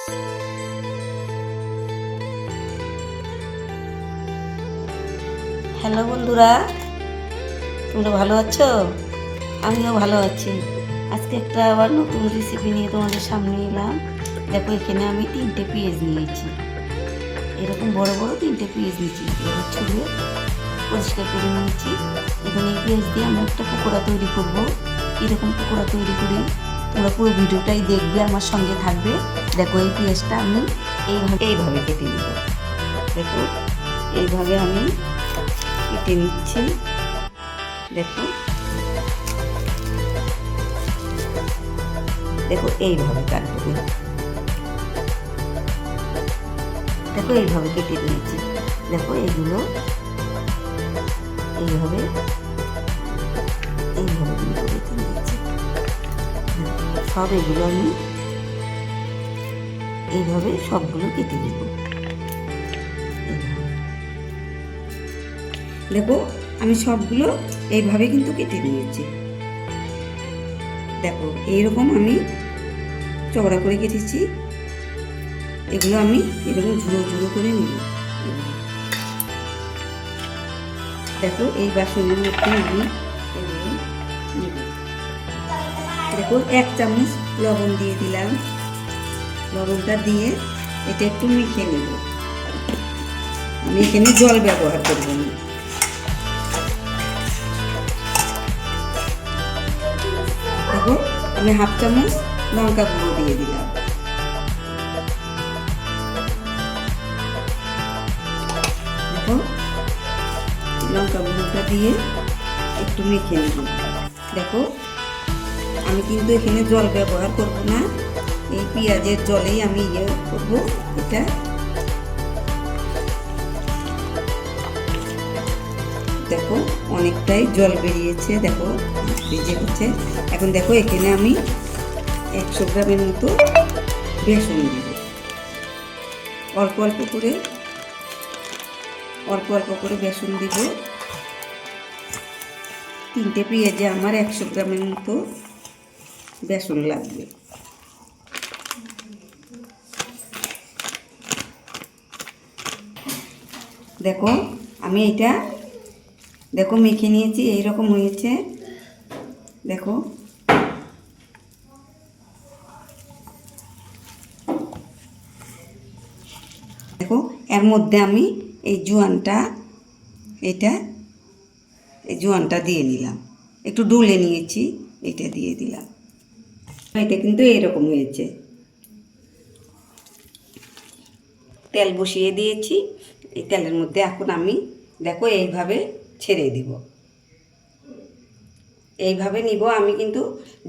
Hello বন্ধুরা, তোমরা ভালো আছো? আমিও ভালো আছি। আজকে একটা আবার নতুন রেসিপি নিয়ে তোমাদের সামনে এলাম। দেখো, এখানে আমি 3টে পেঁয়াজ নিয়েছি। এরকম বড় বড় 3টে পেঁয়াজ নিয়েছি, এবার ছুলে পরিষ্কার করে নিয়েছি। এখানে এই পেঁয়াজ দিয়ে আমি একটা পকোড়া তৈরি করব। এরকম পকোড়া তৈরি করি, তোমরা পুরো ভিডিওটাই দেখবে, আমার সঙ্গে থাকবে। দেখো, এই পেঁয়াজটা আমি এইভাবে কেটে নেব। দেখো, এইভাবে আমি কেটে নিচ্ছি। দেখো দেখো এইভাবে কাটবো। দেখো এইভাবে কেটে নিয়েছি। দেখো এইগুলো এইভাবে কিন্তু কেটে নিয়েছি। সব এগুলো আমি এইভাবে সবগুলো কেটে নেব। দেখো, আমি সবগুলো এইভাবে কিন্তু কেটে নিয়েছি। দেখো, এইরকম আমি চওড়া করে কেটেছি। এগুলো আমি এরকম ঝুড়ো ঝুড়ো করে নিব। দেখো, এই বাসনের মধ্যে আমি এগুলো নিব। দেখো, 1 চামচ লবণ দিয়ে দিলাম। লবণটা দিয়ে এটা একটু মেখে নেব। আমি এখানে জল ব্যবহার করব না। দেখো, আমি 1/2 চামচ লঙ্কা গুঁড়ো দিয়ে দিলাম। দেখো, লঙ্কা গুঁড়োটা দিয়ে একটু মেখে নেব। দেখো, আমি কিন্তু এখানে জল ব্যবহার করব না, এই পেঁয়াজের জলেই আমি করব এটা। দেখো, অনেকটাই জল বেরিয়েছে। দেখো, ভিজে গেছে। এখন দেখো, এখানে আমি 100 গ্রামের মতো বেসন দিব। অল্প অল্প করে বেসন দিব। 3টে পেঁয়াজে আমার 100 গ্রামের মতো বেসন লাগবে। দেখো, আমি এটা মেখে নিয়েছি, এইরকম হয়েছে। দেখো, এর মধ্যে আমি এই জোয়ানটা দিয়ে নিলাম। একটু ডুলে নিয়েছি, এটা দিয়ে দিলাম। এটা কিন্তু এইরকম হয়েছে। তেল বসিয়ে দিয়েছি। এই তেলের মধ্যে এখন আমি দেখো এইভাবে ছেড়ে দিব। এইভাবে নিব, আমি কিন্তু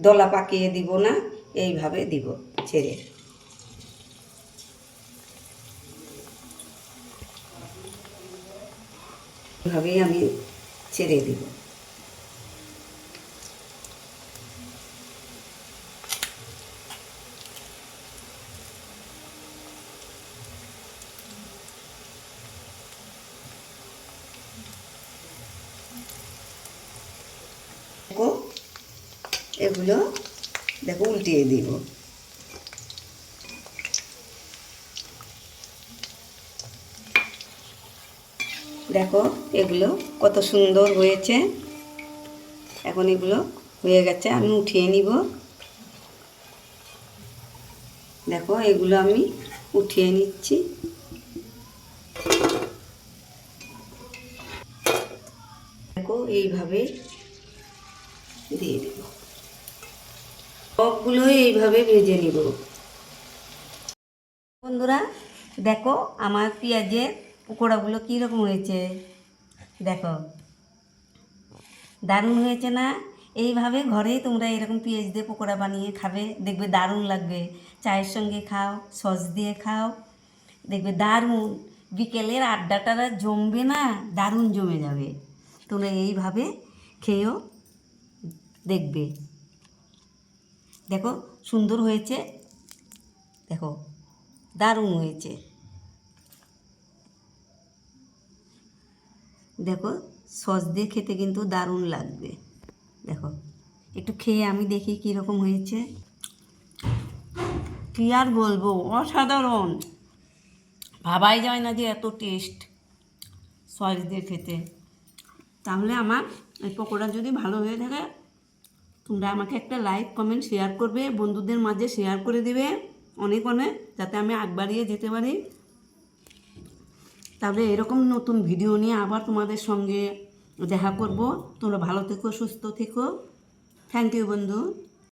দলা পাকিয়ে দিব না, এইভাবে দিব ছেড়ে। এইভাবেই আমি ছেড়ে দিব। এগুলো দেখো উল্টিয়ে দিব। দেখো, এগুলো কত সুন্দর হয়েছে। এখন এগুলো হয়ে গেছে, আমি উঠিয়ে নিব। দেখো, এগুলো আমি উঠিয়ে নিচ্ছি। দেখো, এইভাবে দিয়ে দেব। সবগুলো এইভাবে ভেজে নিব। বন্ধুরা, দেখো আমার পেঁয়াজের পকোড়াগুলো কীরকম হয়েছে। দেখো, দারুণ হয়েছে না? এইভাবে ঘরেই তোমরা এরকম পেঁয়াজ দিয়ে পকোড়া বানিয়ে খাবে, দেখবে দারুণ লাগবে। চায়ের সঙ্গে খাও, সস দিয়ে খাও, দেখবে দারুণ। বিকেলের আড্ডাটা জমবে না, দারুণ জমে যাবে। তোমরা এইভাবে খেয়েও দেখবে। দেখো, সুন্দর হয়েছে। দেখো, দারুণ হয়েছে। দেখো, সস দিয়ে খেতে কিন্তু দারুণ লাগবে। দেখো, একটু খেয়ে আমি দেখি কীরকম হয়েছে। কী আর বলবো, অসাধারণ। ভাবাই যায় না যে এত টেস্ট সস দিয়ে খেতে। তাহলে আমার এই পকোড়া যদি ভালো হয়ে থাকে, তোমরা আমাকে একটা লাইক কমেন্ট শেয়ার করবে, বন্ধুদের মাঝে শেয়ার করে দেবে অনেক অনেক, যাতে আমি আগ বাড়িয়ে যেতে পারি। তাহলে এরকম নতুন ভিডিও নিয়ে আবার তোমাদের সঙ্গে দেখা করব। তোমরা ভালো থেকো, সুস্থ থেকো। থ্যাংক ইউ বন্ধু।